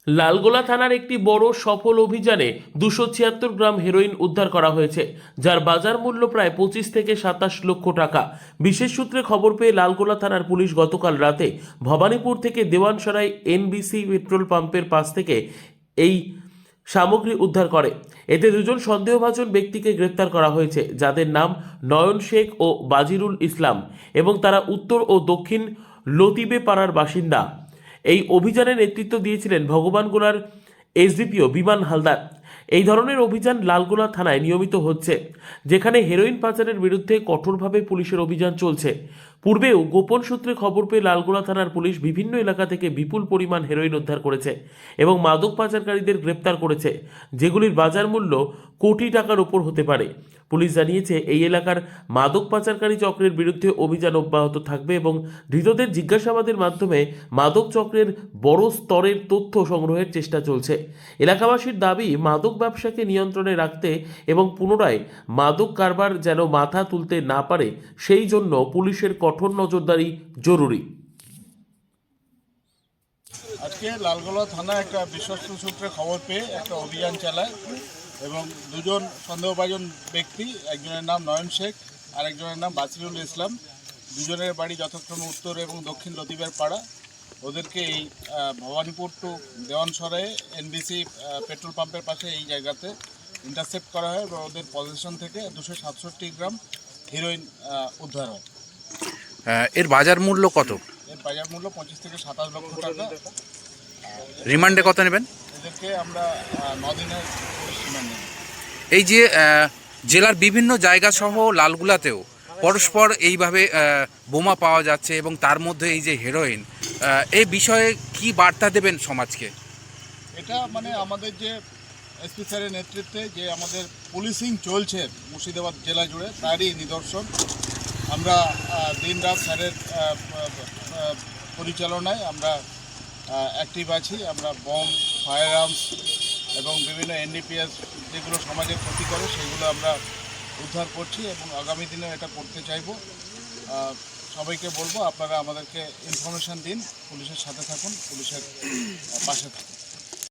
লালগোলা থানার একটি বড় সফল অভিযানে 276 গ্রাম হেরোইন উদ্ধার করা হয়েছে, যার বাজার মূল্য প্রায় 25 থেকে 27 লক্ষ টাকা। বিশেষ সূত্রে খবর পেয়ে লালগোলা থানার পুলিশ গতকাল রাতে ভবানীপুর থেকে দেওয়ানসরাই এনবিসি পেট্রোল পাম্পের পাশ থেকে এই সামগ্রী উদ্ধার করে। এতে দুজন সন্দেহভাজন ব্যক্তিকে গ্রেপ্তার করা হয়েছে, যাদের নাম নয়ন শেখ ও বাজিরুল ইসলাম, এবং তারা উত্তর ও দক্ষিণ লতিবে পাড়ার বাসিন্দা। এই অভিযানে নেতৃত্ব দিয়েছিলেন ভগবানগোলার এসডিপিও বিমান হালদার। এই ধরনের অভিযান লালগোলা থানায় নিয়মিত হচ্ছে, যেখানে হেরোইন পাচারের বিরুদ্ধে কঠোরভাবে পুলিশের অভিযান চলছে। পূর্বেও গোপন সূত্রে খবর পেয়ে লালগোলা থানার পুলিশ বিভিন্ন এলাকা থেকে বিপুল পরিমাণ হেরোইন উদ্ধার করেছে এবং মাদক পাচারকারীদের গ্রেপ্তার করেছে, যেগুলির বাজার মূল্য কোটি টাকার উপর হতে পারে। পুলিশ জানিয়েছে, এই এলাকার মাদক পাচারকারী চক্রের বিরুদ্ধে অভিযান অব্যাহত থাকবে এবং ধৃতদের জিজ্ঞাসাবাদের মাধ্যমে মাদক চক্রের বড় স্তরের তথ্য সংগ্রহের চেষ্টা চলছে। এলাকাবাসীর দাবি, মাদক ব্যবসাকে নিয়ন্ত্রণে রাখতে এবং পুনরায় মাদক কারবার যেন মাথা তুলতে না পারে, সেই জন্য পুলিশের কঠোর নজরদারি জরুরি। আজকে লালগোলা থানা একটা বিশ্বস্ত সূত্রে খবর পেয়ে একটা অভিযান চালায় এবং দুজন সন্দেহভাজন ব্যক্তি, একজনের নাম নয়ন শেখ আর একজনের নাম বাসিরুল ইসলাম, দুজনের বাড়ি যথাক্রমে উত্তর এবং দক্ষিণ লতিবের পাড়া। ওদেরকে এই ভবানীপুর টু দেওয়ানসরাই এনবিসি পেট্রোল পাম্পের পাশে এই জায়গাতে ইন্টারসেপ্ট করা হয় এবং ওদের পজিশন থেকে 267 গ্রাম হিরোইন উদ্ধার হয়। এর বাজার মূল্য কত? এর বাজার মূল্য 25 থেকে 27 লক্ষ টাকা। রিমান্ডে কত নেবেন? এদেরকে আমরা 9 দিনের রিমান্ড নেব। এই যে জেলার বিভিন্ন জায়গা সহ লালগুলাতেও পরস্পর এইভাবে বোমা পাওয়া যাচ্ছে এবং তার মধ্যে এই যে হেরোইন, এই বিষয়ে কি বার্তা দেবেন সমাজকে? এটা মানে আমাদের যে এসপি স্যারের নেতৃত্বে যে আমাদের পুলিশিং চলছে মুর্শিদাবাদ জেলা জুড়ে, তারই নিদর্শন। আমরা দিনরাত স্যারের পরিচালনায় আমরা অ্যাক্টিভ আছি। আমরা বম, ফায়ার আর্মস এবং বিভিন্ন এনডিপিএস যেগুলো সমাজের ক্ষতি করে সেগুলো আমরা উদ্ধার করছি এবং আগামী দিনে এটা করতে চাইব। সবাইকে বলবো, আপনারা আমাদেরকে ইনফরমেশান দিন, পুলিশের সাথে থাকুন, পুলিশের পাশে থাকুন।